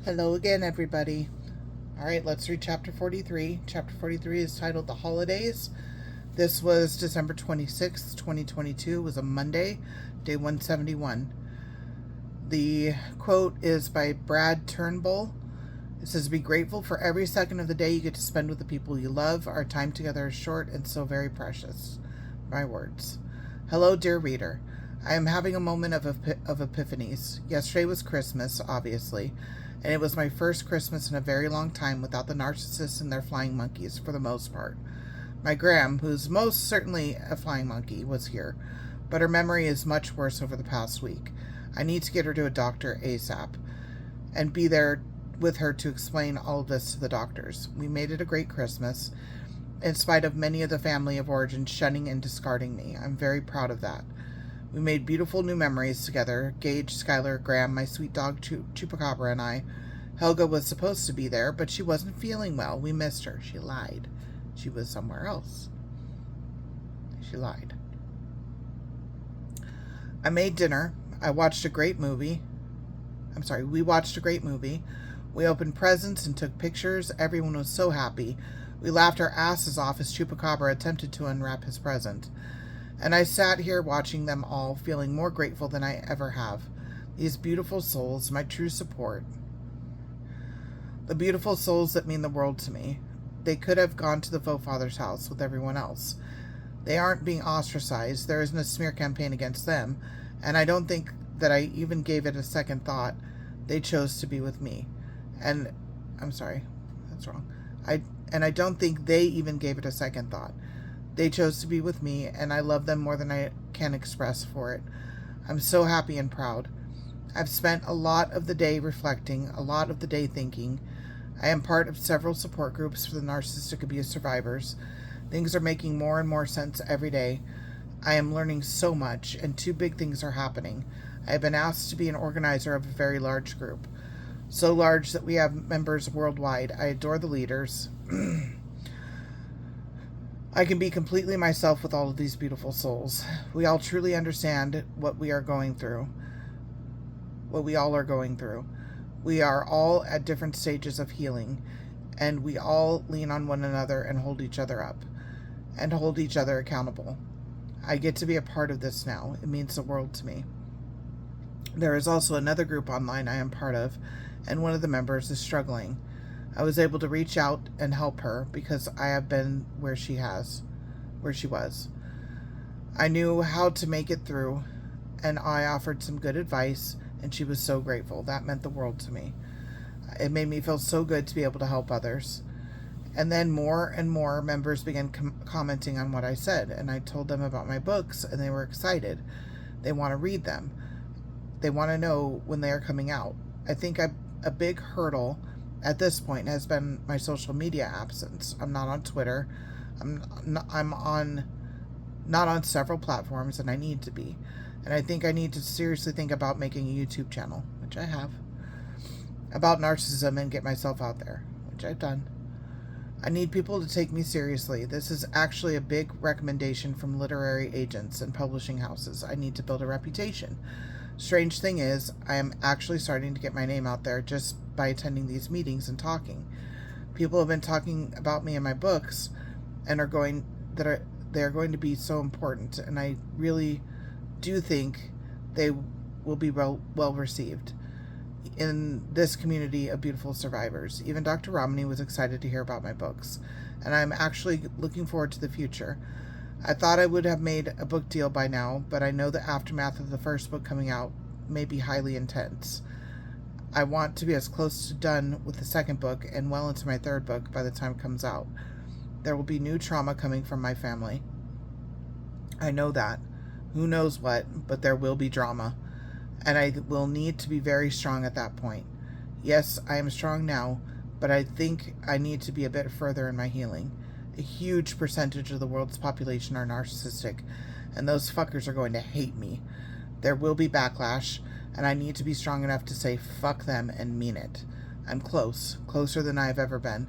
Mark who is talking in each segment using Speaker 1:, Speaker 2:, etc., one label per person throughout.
Speaker 1: Hello again, everybody. All right, let's read chapter 43. Chapter 43 is titled The Holidays. This was December 26th, 2022. It was a Monday, day 171. The quote is by Brad Turnbull. It says, "Be grateful for every second of the day you get to spend with the people you love. Our time together is short and so very precious." My words. Hello, dear reader. I am having a moment of epiphanies. Yesterday was Christmas, obviously, and it was my first Christmas in a very long time without the narcissists and their flying monkeys, for the most part. My Gram, who's most certainly a flying monkey, was here, but her memory is much worse over the past week. I need to get her to a doctor ASAP and be there with her to explain all of this to the doctors. We made it a great Christmas, in spite of many of the family of origin shunning and discarding me. I'm very proud of that. We made beautiful new memories together. Gage, Skylar, Graham, my sweet dog Chupacabra, and I. Helga was supposed to be there, but she wasn't feeling well. We missed her. She lied. She was somewhere else. She lied. I made dinner. We watched a great movie. We opened presents and took pictures. Everyone was so happy. We laughed our asses off as Chupacabra attempted to unwrap his present. And I sat here watching them all, feeling more grateful than I ever have. These beautiful souls, my true support. The beautiful souls that mean the world to me. They could have gone to the Foefather's house with everyone else. They aren't being ostracized. There isn't a smear campaign against them. And I don't think that I even gave it a second thought. They chose to be with me. And I'm sorry, that's wrong. I don't think they even gave it a second thought. They chose to be with me, and I love them more than I can express for it. I'm so happy and proud. I've spent a lot of the day reflecting, a lot of the day thinking. I am part of several support groups for the narcissistic abuse survivors. Things are making more and more sense every day. I am learning so much, and two big things are happening. I have been asked to be an organizer of a very large group. So large that we have members worldwide. I adore the leaders. I can be completely myself with all of these beautiful souls. We all truly understand what we all are going through. We are all at different stages of healing, and we all lean on one another and hold each other up, and hold each other accountable. I get to be a part of this now. It means the world to me. There is also another group online I am part of, and one of the members is struggling. I was able to reach out and help her because I have been where she was. I knew how to make it through, and I offered some good advice, and she was so grateful. That meant the world to me. It made me feel so good to be able to help others. And then more and more members began commenting on what I said, and I told them about my books, and they were excited. They want to read them. They want to know when they are coming out. I think a big hurdle at this point has been my social media absence. I'm not on Twitter. I'm not on several platforms, and I need to be. And I think I need to seriously think about making a YouTube channel, which I have, about narcissism and get myself out there, which I've done. I need people to take me seriously. This is actually a big recommendation from literary agents and publishing houses. I need to build a reputation. Strange thing is, I am actually starting to get my name out there just by attending these meetings and talking. People have been talking about me and my books, and they are going to be so important, and I really do think they will be well received in this community of beautiful survivors. Even Dr. Romney was excited to hear about my books, and I'm actually looking forward to the future. I thought I would have made a book deal by now, but I know the aftermath of the first book coming out may be highly intense. I want to be as close to done with the second book and well into my third book by the time it comes out. There will be new trauma coming from my family. I know that. Who knows what, but there will be drama. And I will need to be very strong at that point. Yes, I am strong now, but I think I need to be a bit further in my healing. A huge percentage of the world's population are narcissistic, and those fuckers are going to hate me. There will be backlash, and I need to be strong enough to say fuck them and mean it. I'm closer than I've ever been,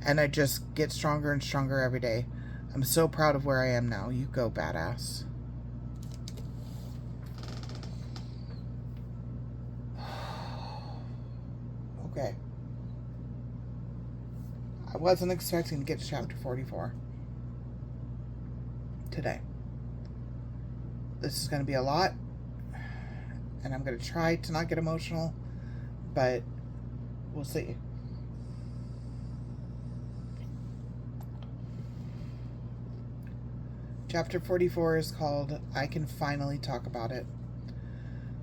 Speaker 1: and I just get stronger and stronger every day. I'm so proud of where I am now. You go, badass. Okay. I wasn't expecting to get to chapter 44 today. This is going to be a lot, and I'm going to try to not get emotional, but we'll see. Chapter 44 is called I Can Finally Talk About It.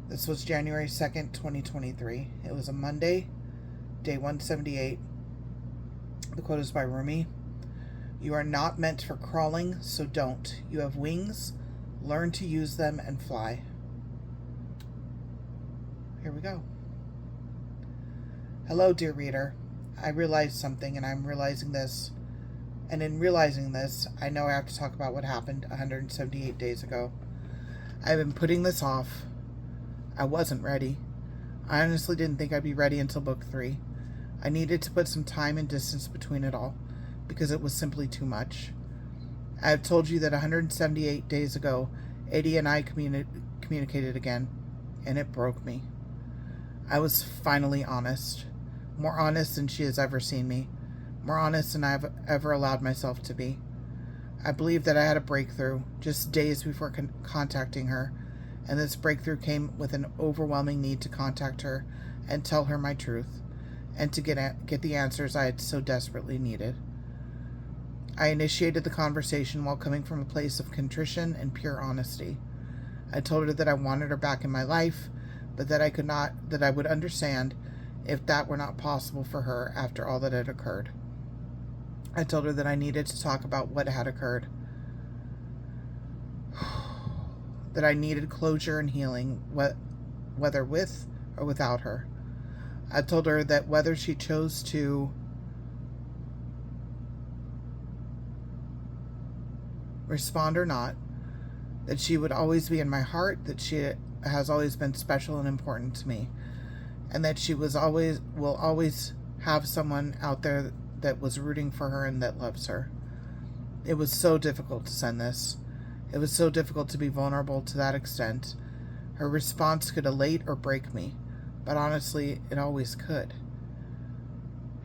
Speaker 1: This was January 2nd, 2023. It was a Monday, day 178. The quote is by Rumi. You are not meant for crawling, so don't. You have wings. Learn to use them and fly. Here we go. Hello, dear reader. I realized something, and I'm realizing this. And in realizing this, I know I have to talk about what happened 178 days ago. I've been putting this off. I wasn't ready. I honestly didn't think I'd be ready until book 3. I needed to put some time and distance between it all, because it was simply too much. I have told you that 178 days ago, Eddie and I communicated again, and it broke me. I was finally honest. More honest than she has ever seen me. More honest than I've ever allowed myself to be. I believe that I had a breakthrough just days before contacting her, and this breakthrough came with an overwhelming need to contact her and tell her my truth, and to get the answers I had so desperately needed. I initiated the conversation while coming from a place of contrition and pure honesty. I told her that I wanted her back in my life, but that I would understand if that were not possible for her after all that had occurred. I told her that I needed to talk about what had occurred. That I needed closure and healing, whether with or without her. I told her that whether she chose to respond or not, that she would always be in my heart, that she has always been special and important to me, and that she will always have someone out there that was rooting for her and that loves her. It was so difficult to send this. It was so difficult to be vulnerable to that extent. Her response could elate or break me, but honestly, it always could.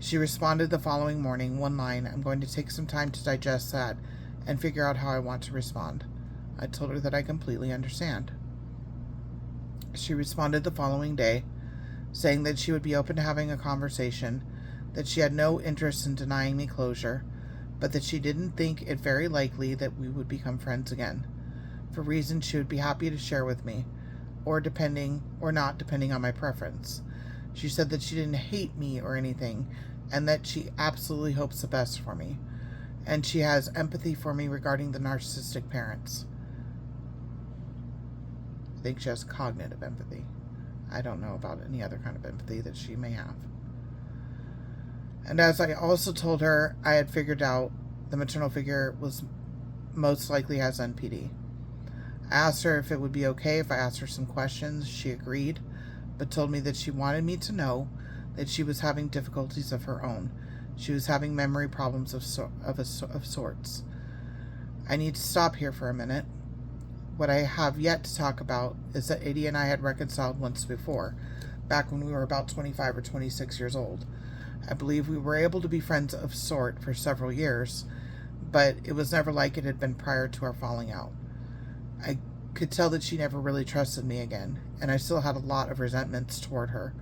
Speaker 1: She responded the following morning, one line. I'm going to take some time to digest that and figure out how I want to respond. I told her that I completely understand. She responded the following day, saying that she would be open to having a conversation, that she had no interest in denying me closure, but that she didn't think it very likely that we would become friends again, for reasons she would be happy to share with me, or not depending on my preference. She said that she didn't hate me or anything, and that she absolutely hopes the best for me, and she has empathy for me regarding the narcissistic parents. I think she has cognitive empathy. I don't know about any other kind of empathy that she may have. And as I also told her, I had figured out the maternal figure was most likely has NPD. I asked her if it would be okay if I asked her some questions. She agreed, but told me that she wanted me to know that she was having difficulties of her own. She was having memory problems of sorts. I need to stop here for a minute. What I have yet to talk about is that Eddie and I had reconciled once before, back when we were about 25 or 26 years old. I believe we were able to be friends of sort for several years, but it was never like it had been prior to our falling out. I could tell that she never really trusted me again, and I still had a lot of resentments toward her.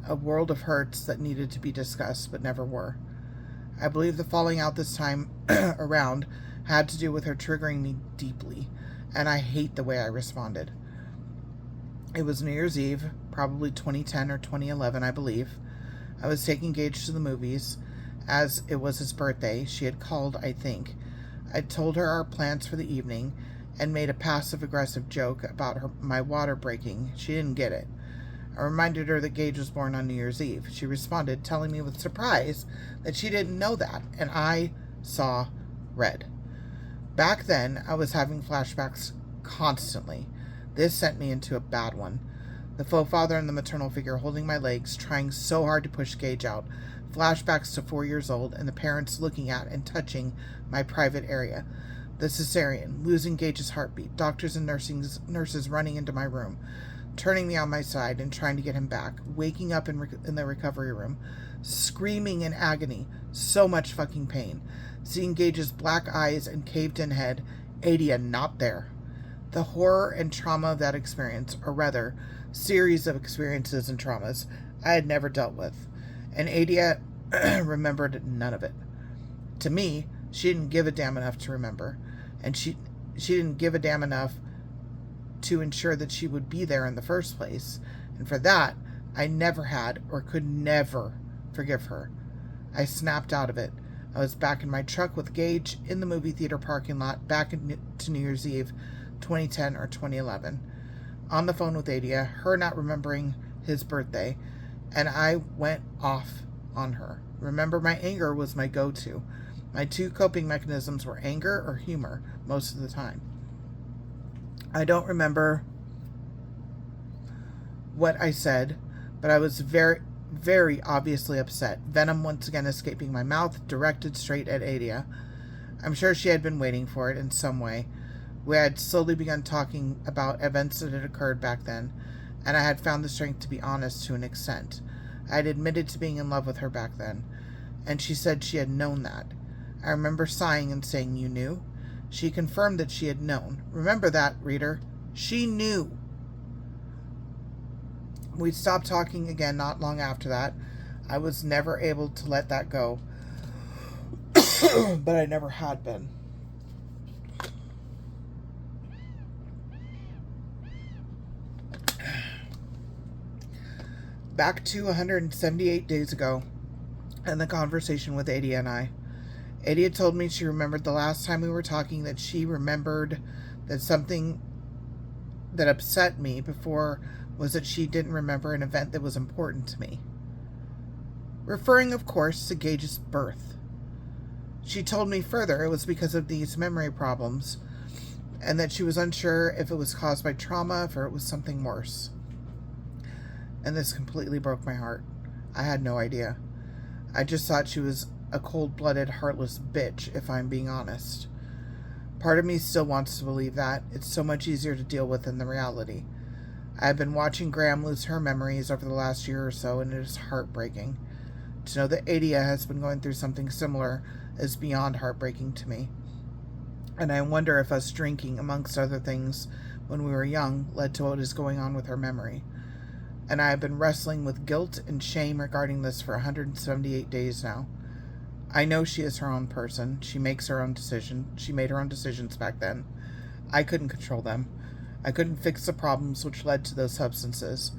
Speaker 1: A world of hurts that needed to be discussed, but never were. I believe the falling out this time around had to do with her triggering me deeply, and I hate the way I responded. It was New Year's Eve, probably 2010 or 2011, I believe. I was taking Gage to the movies. As it was his birthday, she had called, I think. I told her our plans for the evening and made a passive-aggressive joke about my water breaking. She didn't get it. I reminded her that Gage was born on New Year's Eve. She responded, telling me with surprise that she didn't know that, and I saw red. Back then, I was having flashbacks constantly. This sent me into a bad one. The faux father and the maternal figure holding my legs, trying so hard to push Gage out. Flashbacks to 4 years old, and the parents looking at and touching my private area. The cesarean, losing Gage's heartbeat, doctors and nurses running into my room. turning me on my side and trying to get him back, waking up in the recovery room, screaming in agony, so much fucking pain, seeing Gage's black eyes and caved-in head, Adia not there. The horror and trauma of that experience, or rather, series of experiences and traumas I had never dealt with, and Adia remembered none of it. To me, she didn't give a damn enough to remember, and she didn't give a damn enough to ensure that she would be there in the first place, and for that, I never had or could never forgive her. I snapped out of it. I was back in my truck with Gage in the movie theater parking lot back to New Year's Eve 2010 or 2011. On the phone with Adia, her not remembering his birthday, and I went off on her. Remember, my anger was my go-to. My two coping mechanisms were anger or humor most of the time. I don't remember what I said, but I was very, very obviously upset. Venom once again escaping my mouth, directed straight at Adia. I'm sure she had been waiting for it in some way. We had slowly begun talking about events that had occurred back then, and I had found the strength to be honest to an extent. I had admitted to being in love with her back then, and she said she had known that. I remember sighing and saying, "You knew?" She confirmed that she had known. Remember that, reader. She knew. We stopped talking again not long after that. I was never able to let that go, but I never had been. Back to 178 days ago, and the conversation with Adia and I. Adia told me she remembered the last time we were talking, that she remembered that something that upset me before was that she didn't remember an event that was important to me. Referring, of course, to Gage's birth. She told me further it was because of these memory problems, and that she was unsure if it was caused by trauma or it was something worse. And this completely broke my heart. I had no idea. I just thought she was a cold-blooded, heartless bitch, if I'm being honest. Part of me still wants to believe that. It's so much easier to deal with than the reality. I have been watching Graham lose her memories over the last year or so, and it is heartbreaking. To know that Adia has been going through something similar is beyond heartbreaking to me. And I wonder if us drinking, amongst other things, when we were young, led to what is going on with her memory. And I have been wrestling with guilt and shame regarding this for 178 days now. I know she is her own person. She makes her own decision. She made her own decisions back then. I couldn't control them. I couldn't fix the problems which led to those substances.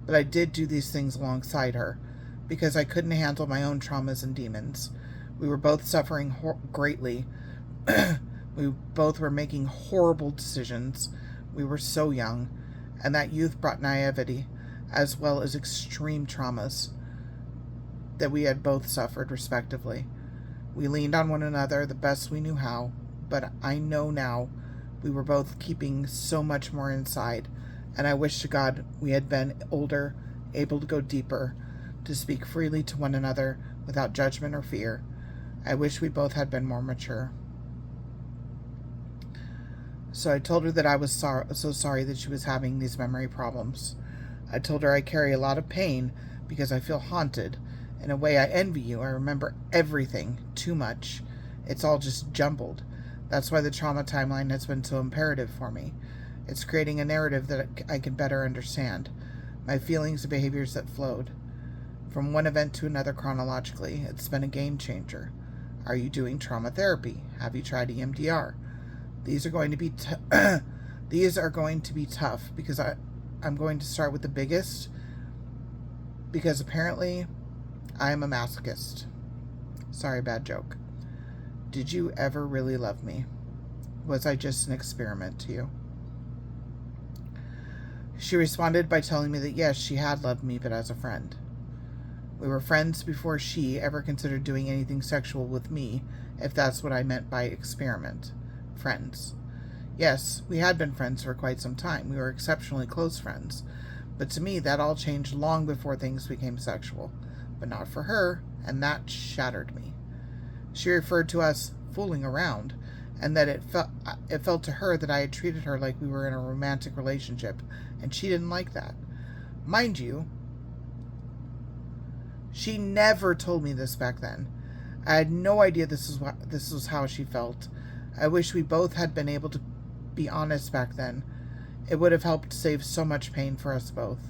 Speaker 1: But I did do these things alongside her, because I couldn't handle my own traumas and demons. We were both suffering greatly. We both were making horrible decisions. We were so young, and that youth brought naivety, as well as extreme traumas that we had both suffered, respectively. We leaned on one another the best we knew how, but I know now we were both keeping so much more inside, and I wish to God we had been older, able to go deeper, to speak freely to one another without judgment or fear. I wish we both had been more mature. So I told her that I was so sorry that she was having these memory problems. I told her I carry a lot of pain because I feel haunted. In a way, I envy you. I remember everything too much. It's all just jumbled. That's why the trauma timeline has been so imperative for me. It's creating a narrative that I can better understand. My feelings and behaviors that flowed from one event to another chronologically. It's been a game changer. Are you doing trauma therapy? Have you tried EMDR? These are going to be tough because I'm going to start with the biggest, because apparently I am a masochist. Sorry, bad joke. Did you ever really love me? Was I just an experiment to you? She responded by telling me that yes, she had loved me, but as a friend. We were friends before she ever considered doing anything sexual with me, if that's what I meant by experiment. Friends. Yes, we had been friends for quite some time. We were exceptionally close friends. But to me, that all changed long before things became sexual. But not for her, and that shattered me. She referred to us fooling around, and that it felt to her that I had treated her like we were in a romantic relationship and she didn't like that. Mind you, she never told me this back then. I had no idea this was how she felt. I wish we both had been able to be honest back then. It would have helped save so much pain for us both.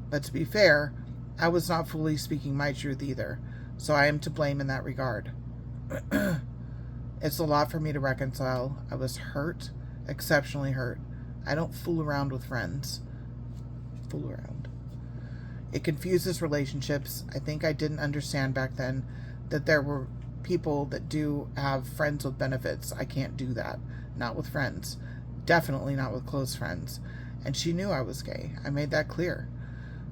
Speaker 1: But to be fair, I was not fully speaking my truth either, so I am to blame in that regard. It's a lot for me to reconcile. I was hurt, exceptionally hurt. I don't fool around with friends. Fool around. It confuses relationships. I think I didn't understand back then that there were people that do have friends with benefits. I can't do that. Not with friends. Definitely not with close friends. And she knew I was gay. I made that clear.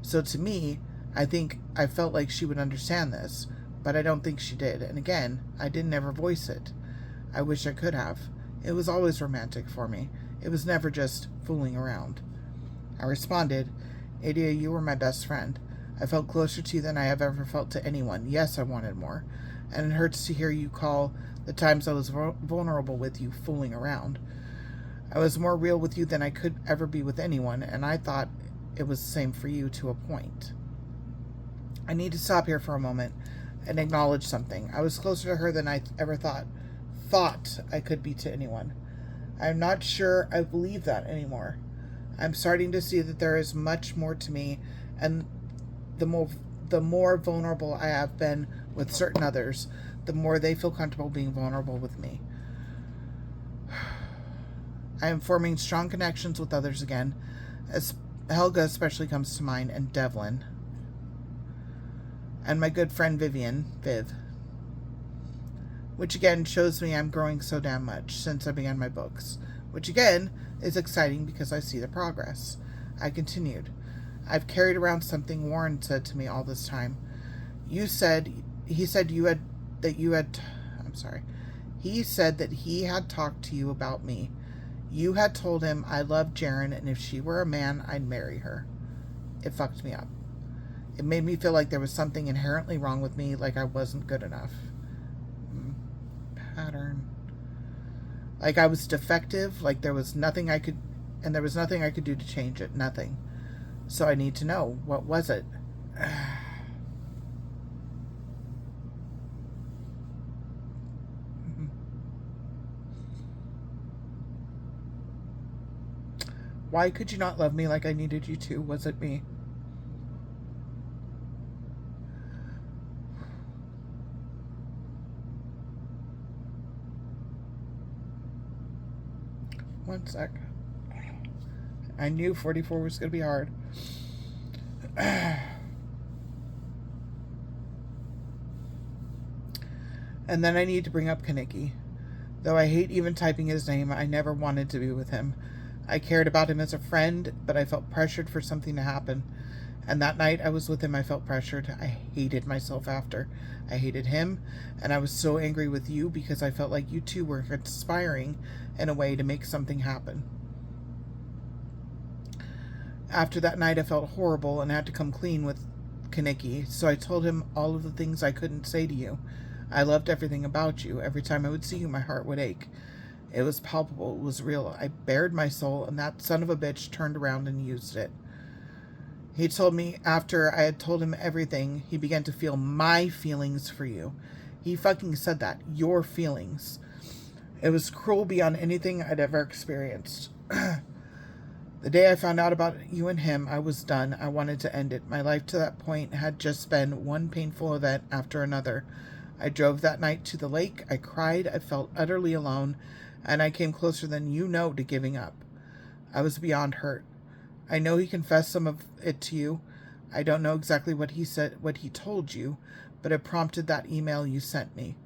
Speaker 1: So to me, I think I felt like she would understand this, but I don't think she did. And again, I didn't ever voice it. I wish I could have. It was always romantic for me. It was never just fooling around. I responded, Adia, you were my best friend. I felt closer to you than I have ever felt to anyone. Yes, I wanted more. And it hurts to hear you call the times I was vulnerable with you fooling around. I was more real with you than I could ever be with anyone, and I thought it was the same for you to a point. I need to stop here for a moment and acknowledge something. I was closer to her than I ever thought I could be to anyone. I'm not sure I believe that anymore. I'm starting to see that there is much more to me, and the more vulnerable I have been with certain others, the more they feel comfortable being vulnerable with me. I am forming strong connections with others again, as Helga especially comes to mind, and Devlin. And my good friend Viv. Which again shows me I'm growing so damn much since I began my books. Which again is exciting because I see the progress. I continued. I've carried around something Warren said to me all this time. He said that he had talked to you about me. You had told him I loved Jaren, and if she were a man, I'd marry her. It fucked me up. It made me feel like there was something inherently wrong with me, like I wasn't good enough. Pattern. Like I was defective, like there was nothing I could do to change it. Nothing. So I need to know, what was it? Why could you not love me like I needed you to? Was it me? One sec. I knew 44 was going to be hard. And then I need to bring up Kaneki. Though I hate even typing his name, I never wanted to be with him. I cared about him as a friend, but I felt pressured for something to happen. And that night I was with him, I felt pressured. I hated myself after. I hated him, and I was so angry with you because I felt like you two were conspiring in a way to make something happen. After that night I felt horrible and had to come clean with Kaneki, so I told him all of the things I couldn't say to you. I loved everything about you. Every time I would see you, my heart would ache. It was palpable. It was real. I bared my soul, and that son of a bitch turned around and used it. He told me after I had told him everything, he began to feel my feelings for you. He fucking said that. Your feelings. It was cruel beyond anything I'd ever experienced. The day I found out about you and him, I was done. I wanted to end it. My life to that point had just been one painful event after another. I drove that night to the lake. I cried. I felt utterly alone, and I came closer than you know to giving up. I was beyond hurt. I know he confessed some of it to you. I don't know exactly what he said, what he told you, but it prompted that email you sent me,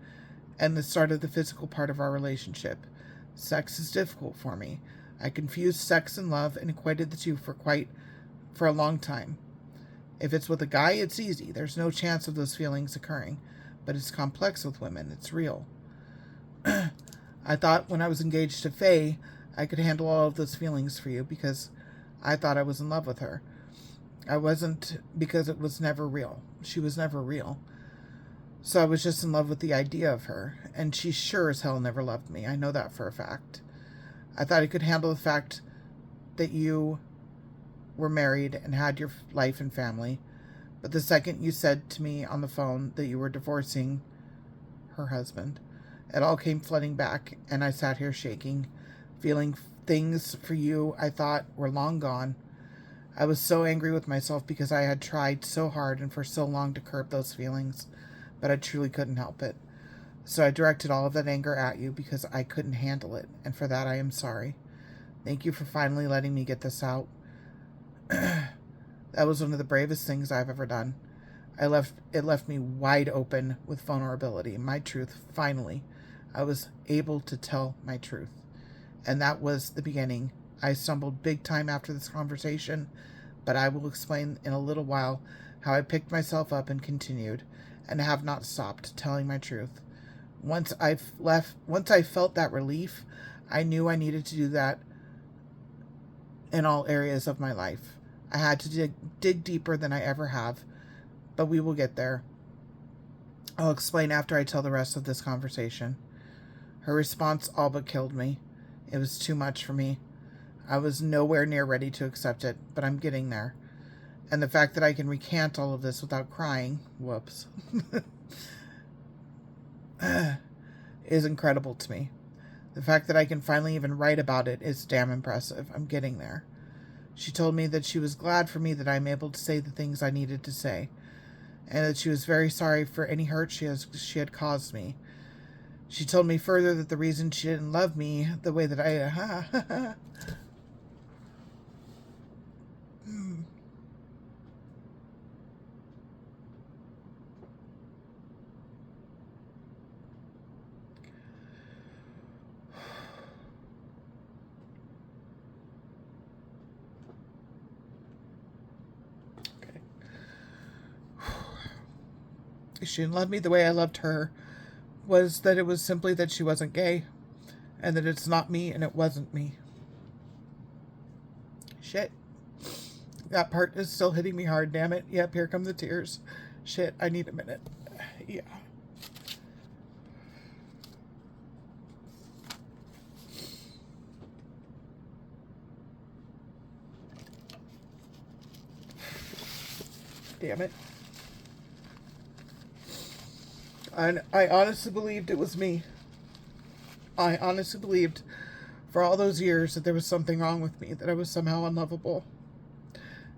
Speaker 1: and the start of the physical part of our relationship. Sex is difficult for me. I confused sex and love and equated the two for a long time. If it's with a guy, it's easy. There's no chance of those feelings occurring. But it's complex with women. It's real. I thought when I was engaged to Faye, I could handle all of those feelings for you because I thought I was in love with her. I wasn't, because it was never real. She was never real. So I was just in love with the idea of her, and she sure as hell never loved me. I know that for a fact. I thought I could handle the fact that you were married and had your life and family. But the second you said to me on the phone that you were divorcing her husband, it all came flooding back, and I sat here shaking, feeling things for you I thought were long gone. I was so angry with myself because I had tried so hard and for so long to curb those feelings, but I truly couldn't help it. So I directed all of that anger at you because I couldn't handle it, and for that I am sorry. Thank you for finally letting me get this out. That was one of the bravest things I've ever done. It left me wide open with vulnerability. My truth, finally. I was able to tell my truth. And that was the beginning. I stumbled big time after this conversation, but I will explain in a little while how I picked myself up and continued, and have not stopped telling my truth. Once I felt that relief, I knew I needed to do that in all areas of my life. I had to dig deeper than I ever have, but we will get there. I'll explain after I tell the rest of this conversation. Her response all but killed me. It was too much for me. I was nowhere near ready to accept it, but I'm getting there. And the fact that I can recant all of this without crying, whoops, is incredible to me. The fact that I can finally even write about it is damn impressive. I'm getting there. She told me that she was glad for me that I'm able to say the things I needed to say, and that she was very sorry for any hurt she had caused me. She told me further that the reason she didn't love me the way that I... She didn't love me the way I loved her, was that it was simply that she wasn't gay, and that it's not me and it wasn't me. Shit. That part is still hitting me hard, damn it. Yep, here come the tears. Shit, I need a minute. Yeah. Damn it. And I honestly believed it was me. I honestly believed for all those years that there was something wrong with me, that I was somehow unlovable.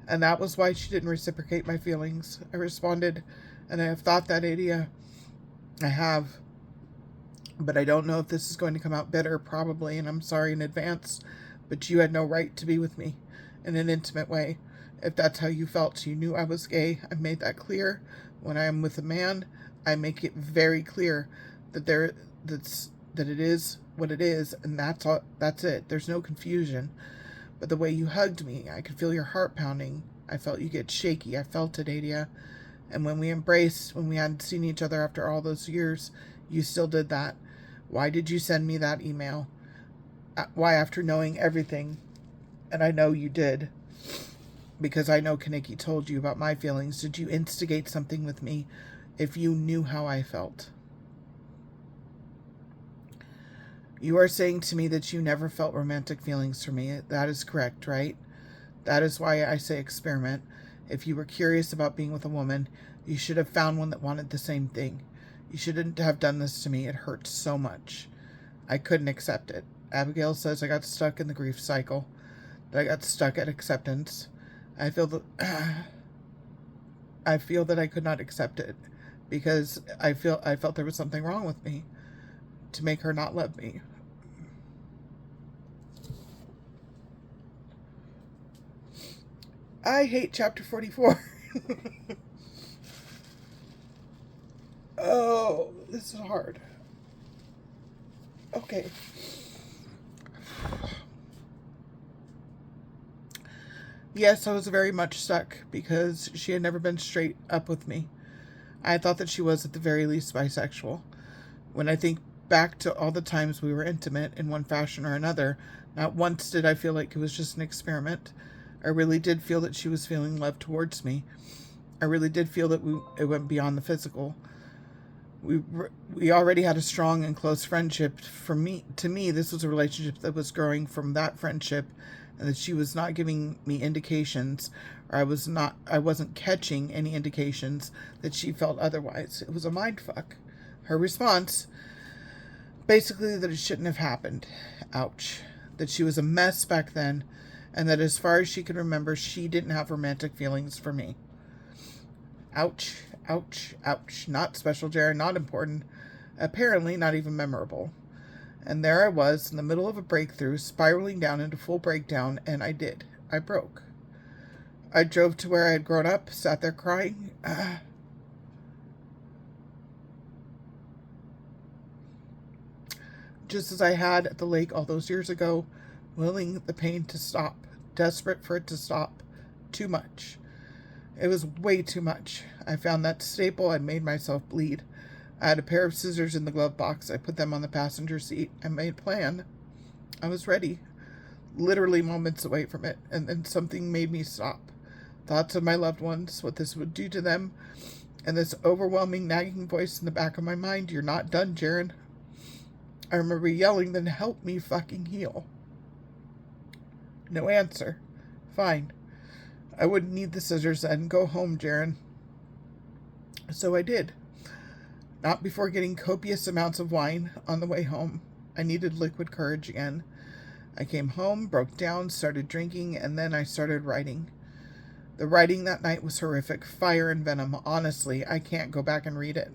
Speaker 1: And that was why she didn't reciprocate my feelings. I responded, and I have thought that idea. I have. But I don't know if this is going to come out bitter, probably, and I'm sorry in advance. But you had no right to be with me in an intimate way. If that's how you felt, you knew I was gay. I've made that clear. When I am with a man, I make it very clear that that it is what it is, and that's all. That's it. There's no confusion. But the way you hugged me, I could feel your heart pounding. I felt you get shaky. I felt it, Adia. And when we embraced, when we hadn't seen each other after all those years, you still did that. Why did you send me that email? Why, after knowing everything, and I know you did, because I know Kaneki told you about my feelings, did you instigate something with me if you knew how I felt? You are saying to me that you never felt romantic feelings for me. That is correct, right? That is why I say experiment. If you were curious about being with a woman, you should have found one that wanted the same thing. You shouldn't have done this to me. It hurts so much. I couldn't accept it. Abigail says I got stuck in the grief cycle, that I got stuck at acceptance. I feel that I could not accept it because I felt there was something wrong with me to make her not love me. I hate chapter 44. Oh, this is hard. Okay. Yes, I was very much stuck because she had never been straight up with me. I thought that she was at the very least bisexual. When I think back to all the times we were intimate in one fashion or another, not once did I feel like it was just an experiment. I really did feel that she was feeling love towards me. I really did feel that it went beyond the physical. We already had a strong and close friendship. To me, this was a relationship that was growing from that friendship and that she was not giving me indications, or I wasn't catching any indications that she felt otherwise. It was a mind fuck. Her response, basically, that it shouldn't have happened. Ouch. That she was a mess back then, and that as far as she could remember, she didn't have romantic feelings for me. Ouch, ouch, ouch. Not special, Jared, not important. Apparently not even memorable. And there I was, in the middle of a breakthrough, spiraling down into full breakdown, and I did. I broke. I drove to where I had grown up, sat there crying. Just as I had at the lake all those years ago, willing the pain to stop, desperate for it to stop. Too much. It was way too much. I found that staple. I made myself bleed. I had a pair of scissors in the glove box. I put them on the passenger seat. I made a plan. I was ready. Literally moments away from it. And then something made me stop. Thoughts of my loved ones, what this would do to them, and this overwhelming nagging voice in the back of my mind, "You're not done, Jaren." I remember yelling, "Then help me fucking heal." No answer. Fine. I wouldn't need the scissors then. Go home, Jaren. So I did. Not before getting copious amounts of wine on the way home. I needed liquid courage again. I came home, broke down, started drinking, and then I started writing. The writing that night was horrific. Fire and venom. Honestly, I can't go back and read it.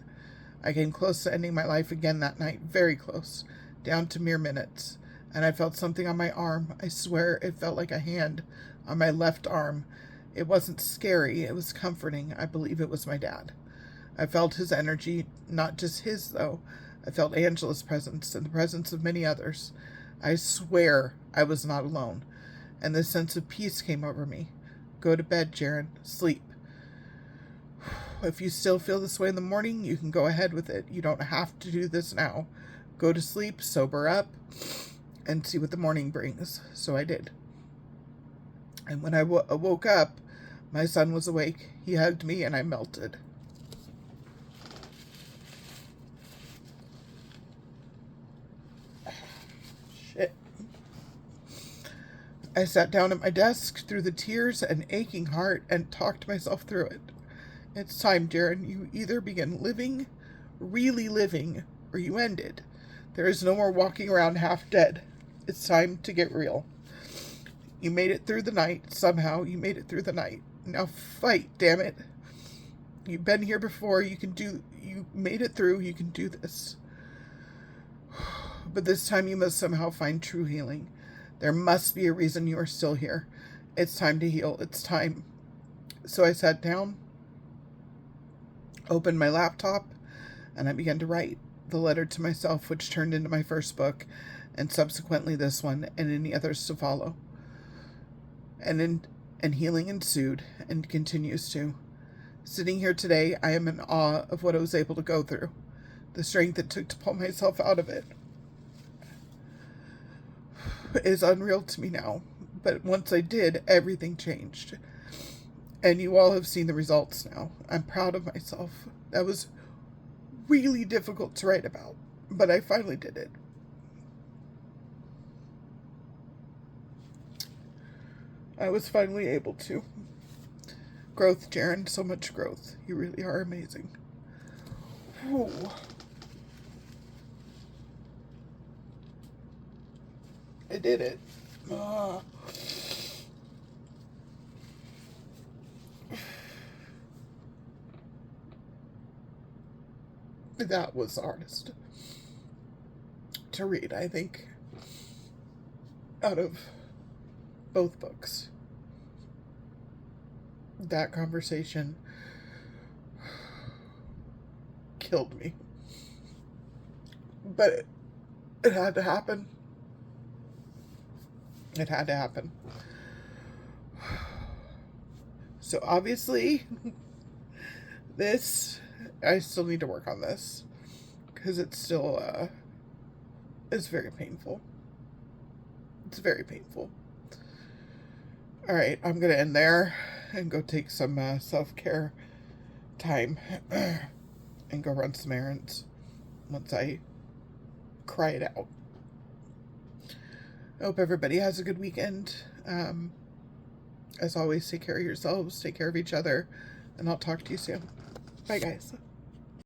Speaker 1: I came close to ending my life again that night. Very close. Down to mere minutes. And I felt something on my arm. I swear it felt like a hand on my left arm. It wasn't scary. It was comforting. I believe it was my dad. I felt his energy. Not just his, though. I felt Angela's presence and the presence of many others. I swear I was not alone. And this sense of peace came over me. Go to bed, Jaren. Sleep. If you still feel this way in the morning, you can go ahead with it. You don't have to do this now. Go to sleep, sober up, and see what the morning brings. So I did. And when I woke up, my son was awake. He hugged me, and I melted. Shit. I sat down at my desk through the tears and aching heart and talked myself through it. It's time, Jaren. You either begin living, really living, or you end it. There is no more walking around half dead. It's time to get real. You made it through the night. Somehow you made it through the night. Now fight, damn it. You've been here before. You made it through. You can do this. But this time you must somehow find true healing. There must be a reason you are still here. It's time to heal. It's time. So I sat down, opened my laptop, and I began to write the letter to myself, which turned into my first book, and subsequently this one, and any others to follow. And healing ensued, and continues to. Sitting here today, I am in awe of what I was able to go through, the strength it took to pull myself out of it. Is unreal to me now, but once I did, everything changed. And you all have seen the results now. I'm proud of myself. That was really difficult to write about, but I finally did it. I was finally able to. Growth, Jaren, so much growth. You really are amazing. Ooh. I did it. That was the hardest to read, I think, out of both books. That conversation killed me. But it had to happen. It had to happen. So obviously, I still need to work on this, because it's still, it's very painful. It's very painful. Alright, I'm going to end there and go take some self-care time and go run some errands once I cry it out. I hope everybody has a good weekend. As always, take care of yourselves, take care of each other, and I'll talk to you soon. Bye, guys.